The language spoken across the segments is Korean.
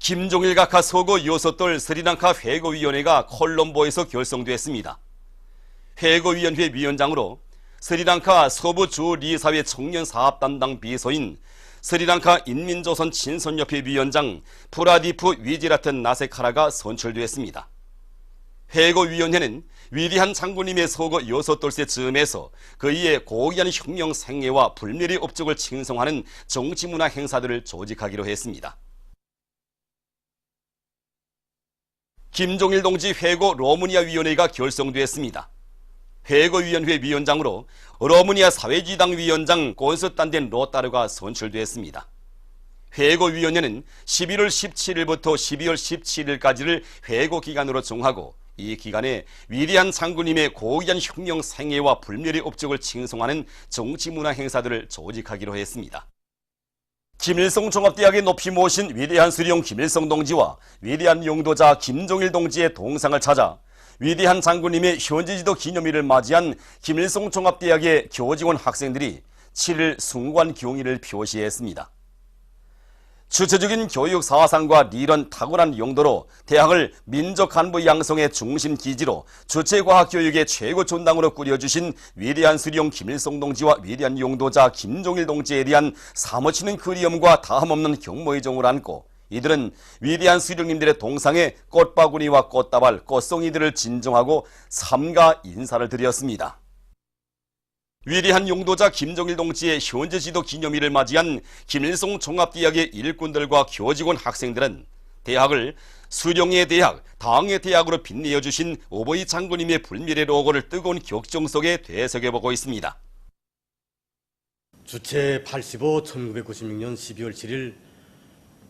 김종일 각하 서거 요소돌 스리랑카 회고위원회가 콜롬보에서 결성됐습니다. 회고위원회 위원장으로 스리랑카 서부 주 리사회 청년사업담당 비서인 스리랑카 인민조선 친선협회 위원장 프라디프 위지라튼 나세카라가 선출됐습니다. 회고위원회는 위대한 장군님의 서거 요소돌세 즈음에서 그이의 고귀한 혁명 생애와 불멸의 업적을 칭송하는 정치문화 행사들을 조직하기로 했습니다. 김종일 동지 회고 로무니아 위원회가 결성됐습니다. 회고위원회 위원장으로 로무니아 사회지당 위원장 곤스탄틴 로타르가 선출됐습니다. 회고위원회는 11월 17일부터 12월 17일까지를 회고기간으로 정하고 이 기간에 위대한 장군님의 고귀한 혁명 생애와 불멸의 업적을 칭송하는 정치문화 행사들을 조직하기로 했습니다. 김일성 종합대학에 높이 모신 위대한 수령 김일성 동지와 위대한 용도자 김종일 동지의 동상을 찾아 위대한 장군님의 현지지도 기념일을 맞이한 김일성 종합대학의 교직원 학생들이 7일 숭고한 경의를 표시했습니다. 주체적인 교육 사상과 이런 탁월한 용도로 대학을 민족 간부 양성의 중심 기지로 주체과학 교육의 최고 전당으로 꾸려주신 위대한 수령 김일성 동지와 위대한 용도자 김종일 동지에 대한 사무치는 그리움과 다함없는 경모의 정을 안고 이들은 위대한 수령님들의 동상에 꽃바구니와 꽃다발, 꽃송이들을 진정하고 삼가 인사를 드렸습니다. 위대한 용도자 김종일 동지의 현재 지도 기념일을 맞이한 김일성 종합대학의 일꾼들과 교직원 학생들은 대학을 수령의 대학, 당의 대학으로 빛내어주신 오보이 장군님의 불멸의 로고를 뜨거운 격정 속에 되새겨보고 있습니다. 주체 85 1996년 12월 7일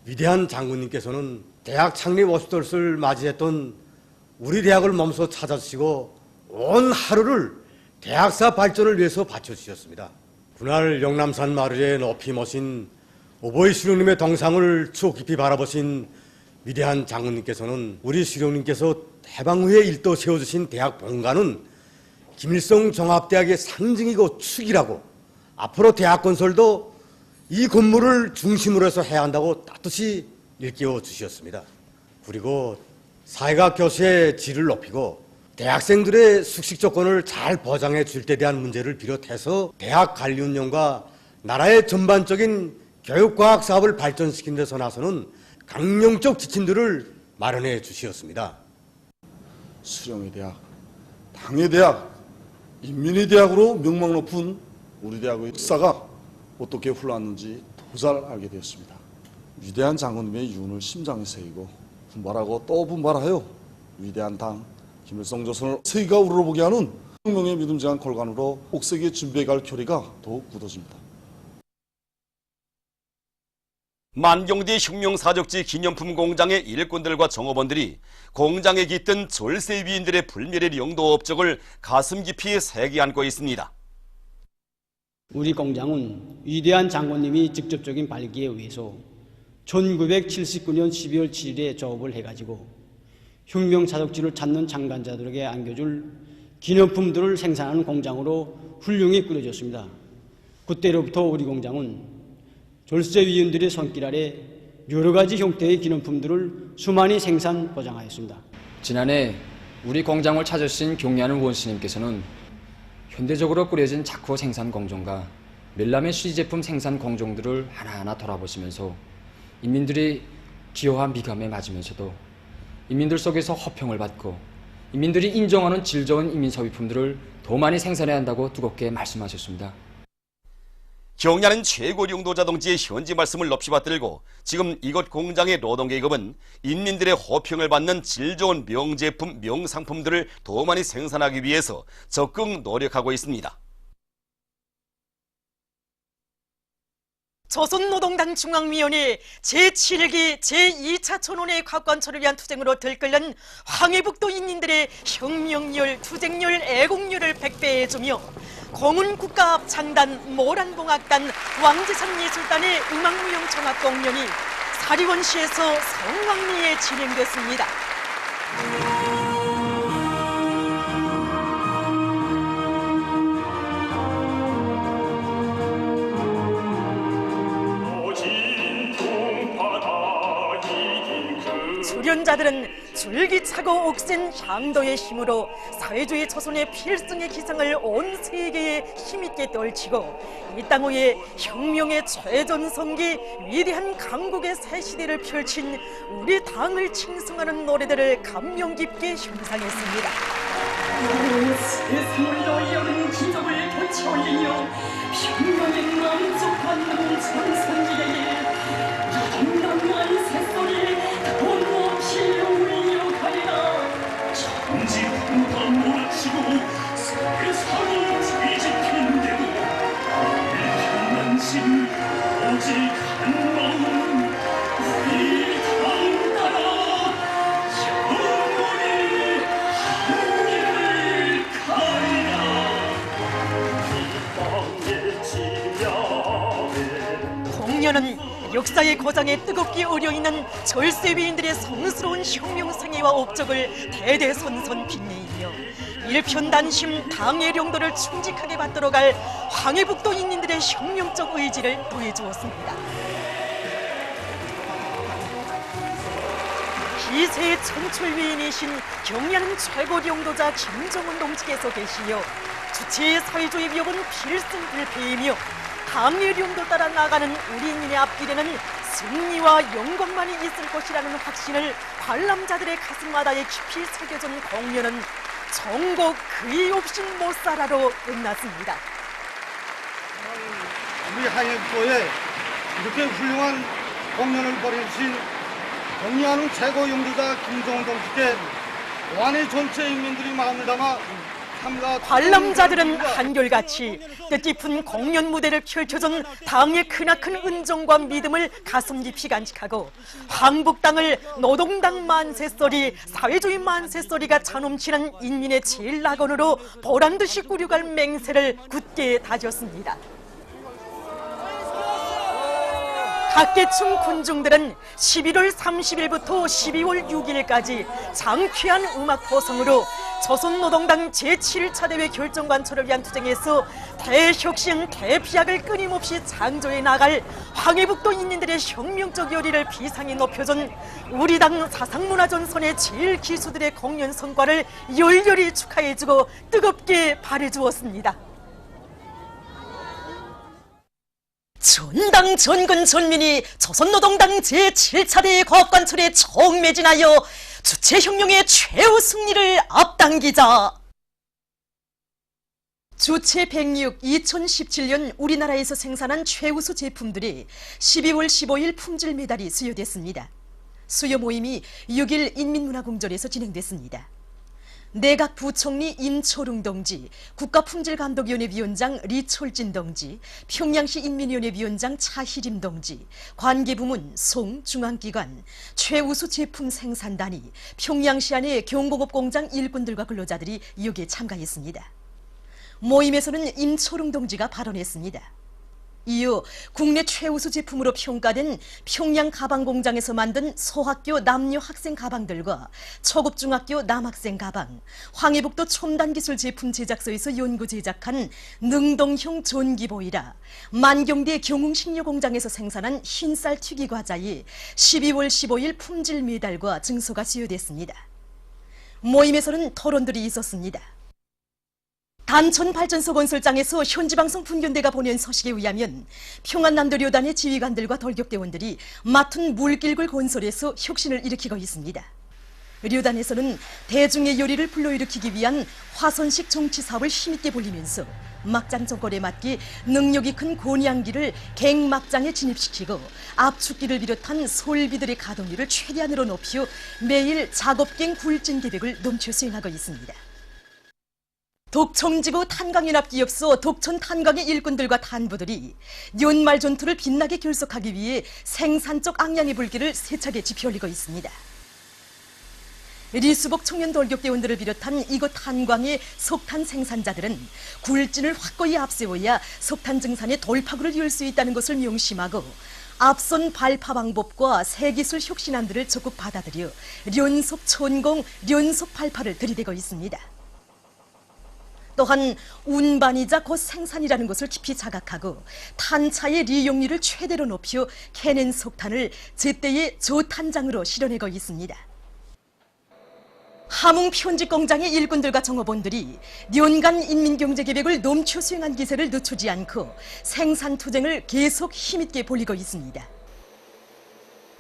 위대한 장군님께서는 대학 창립 50돌을 맞이했던 우리 대학을 몸소 찾아주시고 온 하루를 대학사 발전을 위해서 바쳐주셨습니다. 그날 영남산 마을에 높이 모신 오보이 수령님의 동상을 추억 깊이 바라보신 위대한 장군님께서는 우리 수령님께서 해방 후에 일도 세워주신 대학 본관은 김일성 종합대학의 상징이고 축이라고 앞으로 대학 건설도 이 건물을 중심으로 해서 해야 한다고 따뜻이 일깨워 주셨습니다. 그리고 사회학 교수의 질을 높이고 대학생들의 숙식 조건을 잘 보장해 줄 때 대한 문제를 비롯해서 대학 관리 운영과 나라의 전반적인 교육과학 사업을 발전시키는 데서 나서는 강령적 지침들을 마련해 주셨습니다. 수령의 대학, 당의 대학, 인민의 대학으로 명망 높은 우리 대학의 역사가 어떻게 흘러왔는지 더 잘 알게 되었습니다. 위대한 장군님의 유언을 심장에 새기고 분발하고 또 분발하여 위대한 당 김일성 조선을 세계가 우러러보게 하는 혁명의 믿음직한 골간으로 옥색에 준비해갈 결의가 더욱 굳어집니다. 만경대 혁명사적지 기념품 공장의 일꾼들과 정업원들이 공장에 깃든 절세 위인들의 불멸의 영도 업적을 가슴 깊이 새겨 안고 있습니다. 우리 공장은 위대한 장군님이 직접적인 발기에 의해서 1979년 12월 7일에 조업을 해가지고 혁명사적지를 찾는 장관자들에게 안겨줄 기념품들을 생산하는 공장으로 훌륭히 꾸려졌습니다. 그때로부터 우리 공장은 졸세위원들의 손길 아래 여러 가지 형태의 기념품들을 수많이 생산 보장하였습니다. 지난해 우리 공장을 찾으신 경례하는 원스님께서는 현대적으로 꾸려진 자쿠 생산 공정과 멜라멘 수지제품 생산 공정들을 하나하나 돌아보시면서 인민들이 기여한 미감에 맞으면서도 인민들 속에서 허평을 받고 인민들이 인정하는 질 좋은 인민소비품들을 더 많이 생산해야 한다고 뜨겁게 말씀하셨습니다. 경례하는 최고 용도자 동지의 현지 말씀을 높이 받들고 지금 이곳 공장의 노동계급은 인민들의 호평을 받는 질 좋은 명제품, 명상품들을 더 많이 생산하기 위해서 적극 노력하고 있습니다. 조선노동당 중앙위원회 제7기 제2차 천원의 곽관철을 위한 투쟁으로 들끓는 황해북도 인민들의 혁명열, 투쟁열, 애국열을 백배해주며 공훈국가합 창단, 모란봉악단, 왕지상예술단의 음악무용종합 공연이 사리원시에서 성황리에 진행됐습니다. 오진 풍파다 이긴 주련자들은 줄기차고 옥센 향도의 힘으로 사회주의 조선의 필승의 기상을 온 세계에 힘있게 떨치고 이 땅 위에 혁명의 최전성기 위대한 강국의 새 시대를 펼친 우리 당을 칭송하는 노래들을 감명 깊게 형상했습니다. 세상을 여는 기적을 펼쳐 올리며 혁명의 만족받는 전성기에 정당한 새소리 돈없이 울려가리라. 천지부가 몰아치고 세상이 뒤집힌대도 일편만심 오직 한 마음 우리 당 따라 영원히 하늘을 가리라. 이 땅의 지명에 공연은 역사의 고장에 뜨겁게 어려있는 절세위인들의 성스러운 혁명생애와 업적을 대대손손 빛내이며 일편단심 당의 용도를 충직하게 받들어갈 황해북도 인민들의 혁명적 의지를 더해주었습니다. 기세의 천출위인이신 경리하는 최고 용도자 김정은 동지께서 계시며 주체의 사회주의 위협은 필승불패이며 당의 용도 따라 나가는 우리 인민의 앞길에는 승리와 영광만이 있을 것이라는 확신을 관람자들의 가슴마다에 깊이 새겨준 공연은 전곡 그의 없인 못살아로 끝났습니다. 우리 항해북도에 이렇게 훌륭한 공연을 벌여주신 경리하는 최고 용도자 김정은 동지께 완의 전체 인민들이 마음을 담아 관람자들은 한결같이 뜻깊은 공연 무대를 펼쳐준 당의 크나큰 은정과 믿음을 가슴 깊이 간직하고 황북당을 노동당 만세소리, 사회주의 만세소리가 차넘치는 인민의 제일 낙원으로 보란듯이 꾸려갈 맹세를 굳게 다졌습니다. 각계층 군중들은 11월 30일부터 12월 6일까지 장쾌한 음악 포성으로 조선노동당 제7차 대회 결정관철을 위한 투쟁에서 대혁신, 대피약을 끊임없이 창조해 나갈 황해북도 인민들의 혁명적 열의를 비상히 높여준 우리 당 사상문화전선의 제일 기수들의 공연 성과를 열렬히 축하해주고 뜨겁게 바래주었습니다. 전당 전근 전민이 조선노동당 제7차 대회 과업관철에 총매진하여 주체혁명의 최후 승리를 앞당기자. 주체 106 2017년 우리나라에서 생산한 최우수 제품들이 12월 15일 품질 메달이 수여됐습니다. 수여 모임이 6일 인민문화궁전에서 진행됐습니다. 내각 부총리 임초룽 동지, 국가품질감독위원회 위원장 리철진 동지, 평양시 인민위원회 위원장 차희림 동지, 관계부문, 송, 중앙기관, 최우수 제품 생산단위, 평양시 안의 경공업 공장 일꾼들과 근로자들이 여기에 참가했습니다. 모임에서는 임초룽 동지가 발언했습니다. 이후 국내 최우수 제품으로 평가된 평양 가방공장에서 만든 소학교 남녀 학생 가방들과 초급중학교 남학생 가방, 황해북도 첨단기술 제품 제작소에서 연구 제작한 능동형 전기보이라, 만경대 경웅식료공장에서 생산한 흰쌀 튀기과자에 12월 15일 품질 메달과 증서가 수여됐습니다. 모임에서는 토론들이 있었습니다. 단천발전소 건설장에서 현지방송 분견대가 보낸 소식에 의하면 평안남도료단의 지휘관들과 돌격대원들이 맡은 물길굴 건설에서 혁신을 일으키고 있습니다. 료단에서는 대중의 열의를 불러일으키기 위한 화선식 정치 사업을 힘있게 벌리면서 막장 정권에 맞게 능력이 큰 곤양기를 갱막장에 진입시키고 압축기를 비롯한 솔비들의 가동률을 최대한으로 높여 매일 작업갱 굴진 계획을 넘쳐 수행하고 있습니다. 독청지구 탄광연합기업소 독천 탄광의 일꾼들과 탄부들이 연말 전투를 빛나게 결속하기 위해 생산적 악량의 불길을 세차게 지펴올리고 있습니다. 리수복 청년 돌격대원들을 비롯한 이곳 탄광의 석탄 생산자들은 굴진을 확고히 앞세워야 석탄 증산의 돌파구를 열 수 있다는 것을 명심하고 앞선 발파 방법과 새기술 혁신안들을 적극 받아들여 연속 천공, 연속 발파를 들이대고 있습니다. 또한 운반이자 곧 생산이라는 것을 깊이 자각하고 탄차의 리용률을 최대로 높여 캐낸 석탄을 제때의 저탄장으로 실어내고 있습니다. 함흥 편집 공장의 일꾼들과 정업원들이 년간 인민경제계획을 넘쳐 수행한 기세를 늦추지 않고 생산 투쟁을 계속 힘있게 벌이고 있습니다.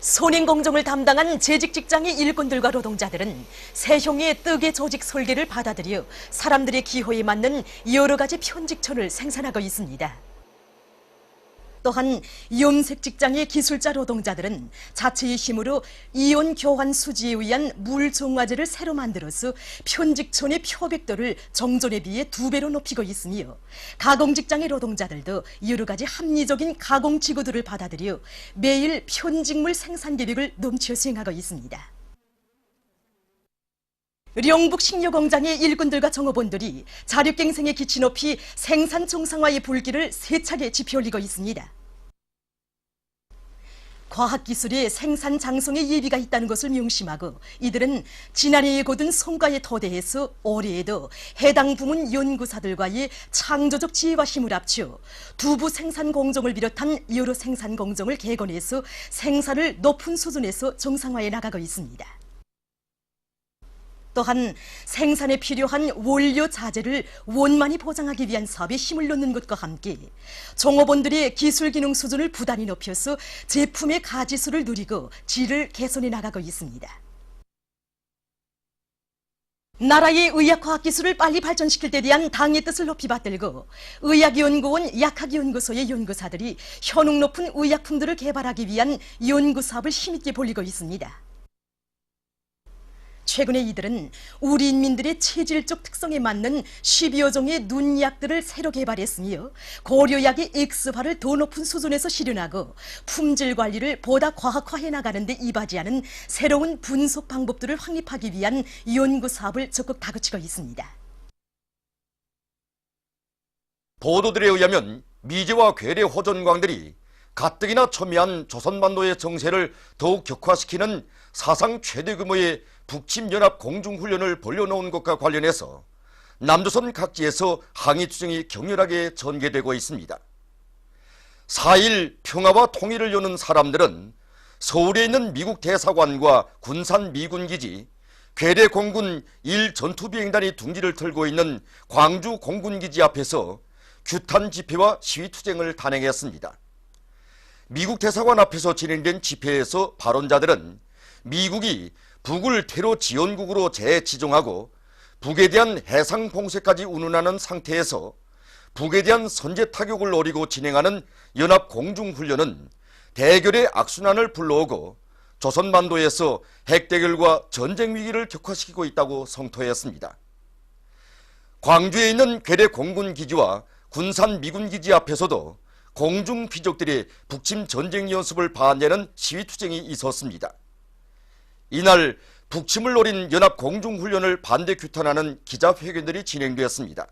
선행공정을 담당한 재직 직장의 일꾼들과 노동자들은 세형의 뜨개 조직 설계를 받아들여 사람들의 기호에 맞는 여러 가지 편직천을 생산하고 있습니다. 또한 염색 직장의 기술자 노동자들은 자체의 힘으로 이온 교환 수지에 의한 물 정화제를 새로 만들어서 편직천의 표백도를 정전에 비해 2배로 높이고 있으며, 가공 직장의 노동자들도 여러 가지 합리적인 가공 지구들을 받아들여 매일 편직물 생산 계획을 넘쳐 수행하고 있습니다. 영북 식료공장의 일꾼들과 정업원들이 자력갱생의 기치 높이 생산 정상화의 불길을 세차게 지펴 올리고 있습니다. 과학기술의 생산 장성에 예비가 있다는 것을 명심하고 이들은 지난해에 거둔 성과에 토대해서 올해에도 해당 부문 연구사들과의 창조적 지혜와 힘을 합쳐 두부 생산 공정을 비롯한 여러 생산 공정을 개건해서 생산을 높은 수준에서 정상화해 나가고 있습니다. 또한 생산에 필요한 원료 자재를 원만히 보장하기 위한 사업에 힘을 넣는 것과 함께 종업원들의 기술 기능 수준을 부단히 높여서 제품의 가지수를 누리고 질을 개선해 나가고 있습니다. 나라의 의학과학기술을 빨리 발전시킬 데 대한 당의 뜻을 높이 받들고 의학연구원 약학연구소의 연구사들이 효능 높은 의약품들을 개발하기 위한 연구사업을 힘있게 벌이고 있습니다. 최근에 이들은 우리 인민들의 체질적 특성에 맞는 10여 종의 눈약들을 새로 개발했으며 고려약의 X화를 더 높은 수준에서 실현하고 품질 관리를 보다 과학화해 나가는 데 이바지하는 새로운 분석 방법들을 확립하기 위한 연구 사업을 적극 다그치고 있습니다. 보도들에 의하면 미제와 괴뢰 호전광들이 가뜩이나 첨예한 조선반도의 정세를 더욱 격화시키는 사상 최대 규모의 북침연합 공중훈련을 벌려놓은 것과 관련해서 남조선 각지에서 항의투쟁이 격렬하게 전개되고 있습니다. 4일 평화와 통일을 여는 사람들은 서울에 있는 미국 대사관과 군산 미군기지, 괴뢰 공군 1전투비행단이 둥지를 틀고 있는 광주 공군기지 앞에서 규탄 집회와 시위투쟁을 단행했습니다. 미국 대사관 앞에서 진행된 집회에서 발언자들은 미국이 북을 테러 지원국으로 재지정하고 북에 대한 해상 봉쇄까지 운운하는 상태에서 북에 대한 선제 타격을 노리고 진행하는 연합 공중훈련은 대결의 악순환을 불러오고 조선반도에서 핵대결과 전쟁 위기를 격화시키고 있다고 성토했습니다. 광주에 있는 괴뢰 공군기지와 군산 미군기지 앞에서도 공중피족들이 북침 전쟁 연습을 반대하는 시위투쟁이 있었습니다. 이날 북침을 노린 연합 공중훈련을 반대 규탄하는 기자회견들이 진행되었습니다.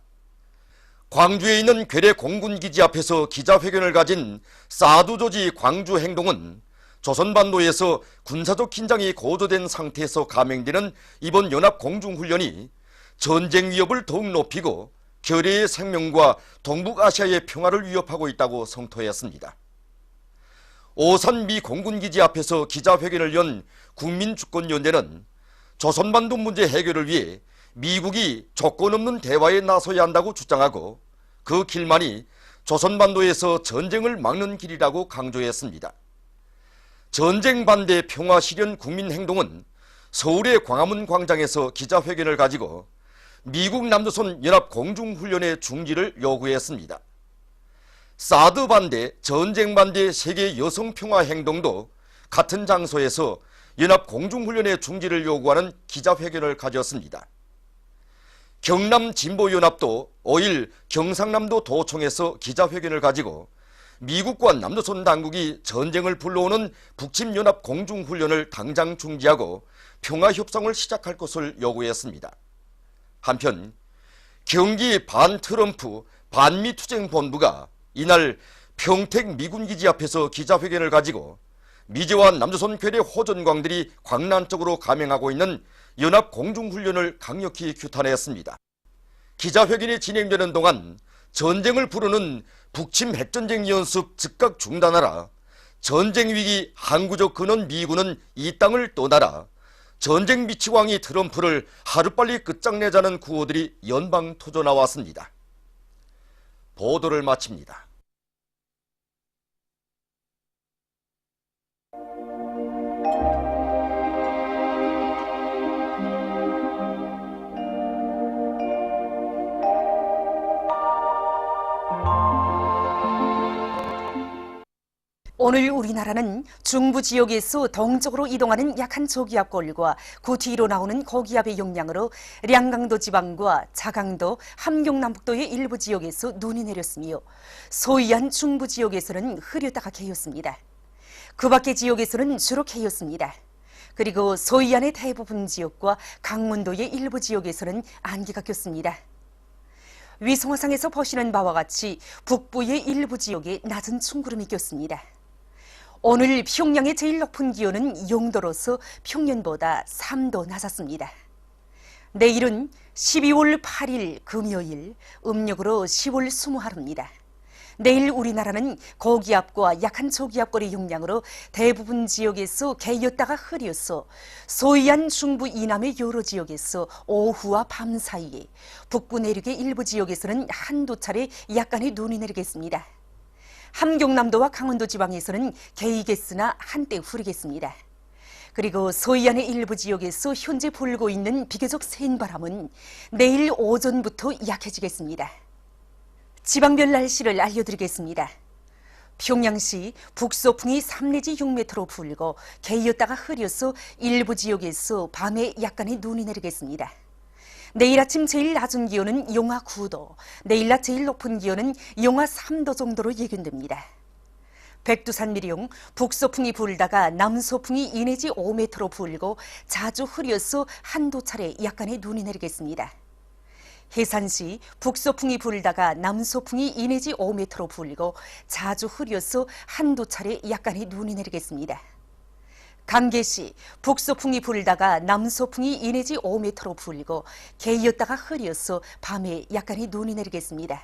광주에 있는 괴뢰 공군기지 앞에서 기자회견을 가진 사두조지 광주행동은 조선반도에서 군사적 긴장이 고조된 상태에서 감행되는 이번 연합 공중훈련이 전쟁 위협을 더욱 높이고 결의의 생명과 동북아시아의 평화를 위협하고 있다고 성토했습니다. 오산 미 공군기지 앞에서 기자회견을 연 국민주권연대는 조선반도 문제 해결을 위해 미국이 조건 없는 대화에 나서야 한다고 주장하고 그 길만이 조선반도에서 전쟁을 막는 길이라고 강조했습니다. 전쟁 반대 평화 실현 국민행동은 서울의 광화문 광장에서 기자회견을 가지고 미국 남조선 연합 공중훈련의 중지를 요구했습니다. 사드 반대, 전쟁 반대 세계 여성평화행동도 같은 장소에서 연합 공중훈련의 중지를 요구하는 기자회견을 가졌습니다. 경남진보연합도 5일 경상남도 도청에서 기자회견을 가지고 미국과 남조선 당국이 전쟁을 불러오는 북침연합 공중훈련을 당장 중지하고 평화협상을 시작할 것을 요구했습니다. 한편 경기 반트럼프 반미투쟁본부가 이날 평택 미군기지 앞에서 기자회견을 가지고 미제와 남조선 괴뢰 호전광들이 광란적으로 감행하고 있는 연합 공중훈련을 강력히 규탄했습니다. 기자회견이 진행되는 동안 전쟁을 부르는 북침 핵전쟁 연습 즉각 중단하라, 전쟁 위기 항구적 근원 미군은 이 땅을 떠나라, 전쟁 미치광이 트럼프를 하루빨리 끝장내자는 구호들이 연방 터져 나왔습니다. 보도를 마칩니다. 오늘 우리나라는 중부 지역에서 동쪽으로 이동하는 약한 저기압골과 그 뒤로 나오는 고기압의 영향으로 량강도 지방과 자강도, 함경남북도의 일부 지역에서 눈이 내렸으며 소위안 중부 지역에서는 흐렸다가 개었습니다. 그 밖의 지역에서는 주로 개었습니다. 그리고 소위안의 대부분 지역과 강원도의 일부 지역에서는 안개가 꼈습니다. 위성화상에서 보시는 바와 같이 북부의 일부 지역에 낮은 충구름이 꼈습니다. 오늘 평양의 제일 높은 기온은 0도로서 평년보다 3도 낮았습니다. 내일은 12월 8일 금요일, 음력으로 10월 20하루입니다. 내일 우리나라는 고기압과 약한 저기압골의 영향으로 대부분 지역에서 개였다가 흐려서 소위안 중부 이남의 여러 지역에서 오후와 밤 사이에 북부 내륙의 일부 지역에서는 한두 차례 약간의 눈이 내리겠습니다. 함경남도와 강원도 지방에서는 개이겠으나 한때 흐리겠습니다. 그리고 소위안의 일부 지역에서 현재 불고 있는 비교적 센 바람은 내일 오전부터 약해지겠습니다. 지방별 날씨를 알려드리겠습니다. 평양시 북서풍이 3 내지 6m로 불고 개였다가 흐려서 일부 지역에서 밤에 약간의 눈이 내리겠습니다. 내일 아침 제일 낮은 기온은 영하 9도, 내일 낮 제일 높은 기온은 영하 3도 정도로 예견됩니다. 백두산 미령 북서풍이 불다가 남서풍이 2 내지 5m로 불고 자주 흐려서 한두 차례 약간의 눈이 내리겠습니다. 해산시 북서풍이 불다가 남서풍이 2 내지 5m로 불고 자주 흐려서 한두 차례 약간의 눈이 내리겠습니다. 강계시 북서풍이 불다가 남서풍이 2 내지 5m로 불고 개였다가 흐려서 밤에 약간의 눈이 내리겠습니다.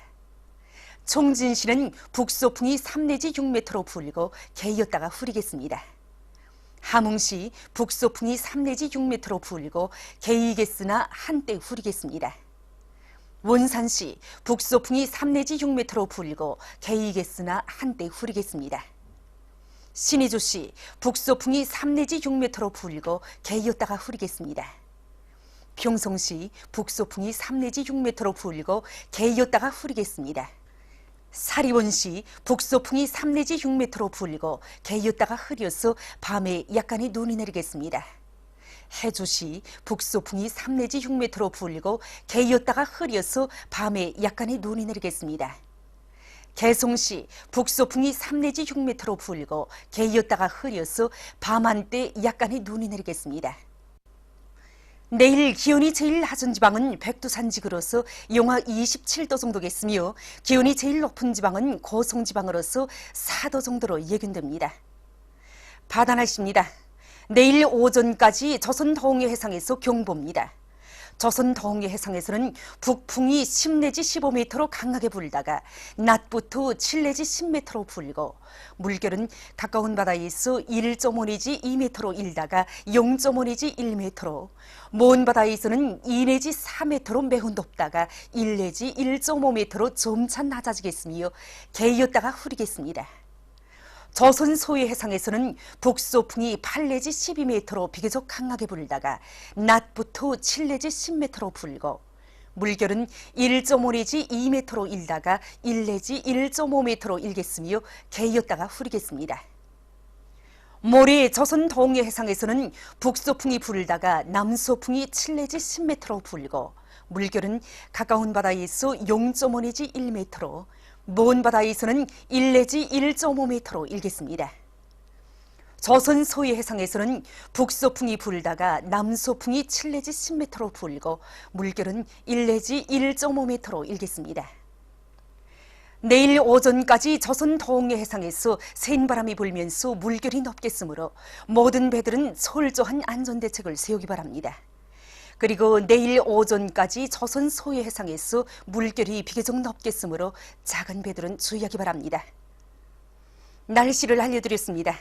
총진시는 북서풍이 3 내지 6m로 불고 개였다가 흐리겠습니다. 함흥시 북서풍이 3 내지 6m로 불고 개이겠으나 한때 흐리겠습니다. 원산시 북서풍이 3 내지 6m로 불고 개이겠으나 한때 흐리겠습니다. 신의주시 북서풍이 3 내지 6m로 불고 개였다가 흐리겠습니다. 평성시 북서풍이 3 내지 6m로 불고 개였다가 흐리겠습니다. 사리원시 북서풍이 3 내지 6m로 불고 개였다가 흐려서 밤에 약간의 눈이 내리겠습니다. 해주시 북서풍이 3 내지 6m로 불고 개였다가 흐려서 밤에 약간의 눈이 내리겠습니다. 개송시 북서풍이 3 내지 6m로 불고 개였다가 흐려서 밤 한때 약간의 눈이 내리겠습니다. 내일 기온이 제일 낮은 지방은 백두산지구로서 영하 27도 정도겠으며 기온이 제일 높은 지방은 고성지방으로서 4도 정도로 예견됩니다. 바다 날씨입니다. 내일 오전까지 조선 동해 해상에서 경보입니다. 조선 동해 해상에서는 북풍이 10 내지 15m로 강하게 불다가 낮부터 7 내지 10m로 불고 물결은 가까운 바다에서 1.5 내지 2m로 일다가 0.5 내지 1m로 먼 바다에서는 2 내지 4m로 매우 높다가 1 내지 1.5m로 점차 낮아지겠으며 개였다가 흐리겠습니다. 조선 소해 해상에서는 북서풍이 8 내지 12m로 비교적 강하게 불다가 낮부터 7 내지 10m로 불고 물결은 1.5 내지 2m로 일다가 1 내지 1.5m로 일겠으며 개였다가 흐리겠습니다. 모레 조선 동해 해상에서는 북서풍이 불다가 남서풍이 7 내지 10m로 불고 물결은 가까운 바다에서 0.5 내지 1m로 먼 바다에서는 1 내지 1.5m로 일겠습니다. 조선 소해 해상에서는 북서풍이 불다가 남서풍이 7 내지 10m로 불고 물결은 1 내지 1.5m로 일겠습니다. 내일 오전까지 조선 동해 해상에서 센 바람이 불면서 물결이 높겠으므로 모든 배들은 철저한 안전대책을 세우기 바랍니다. 그리고 내일 오전까지 조선 소해 해상에서 물결이 비교적 높겠으므로 작은 배들은 주의하기 바랍니다. 날씨를 알려드렸습니다.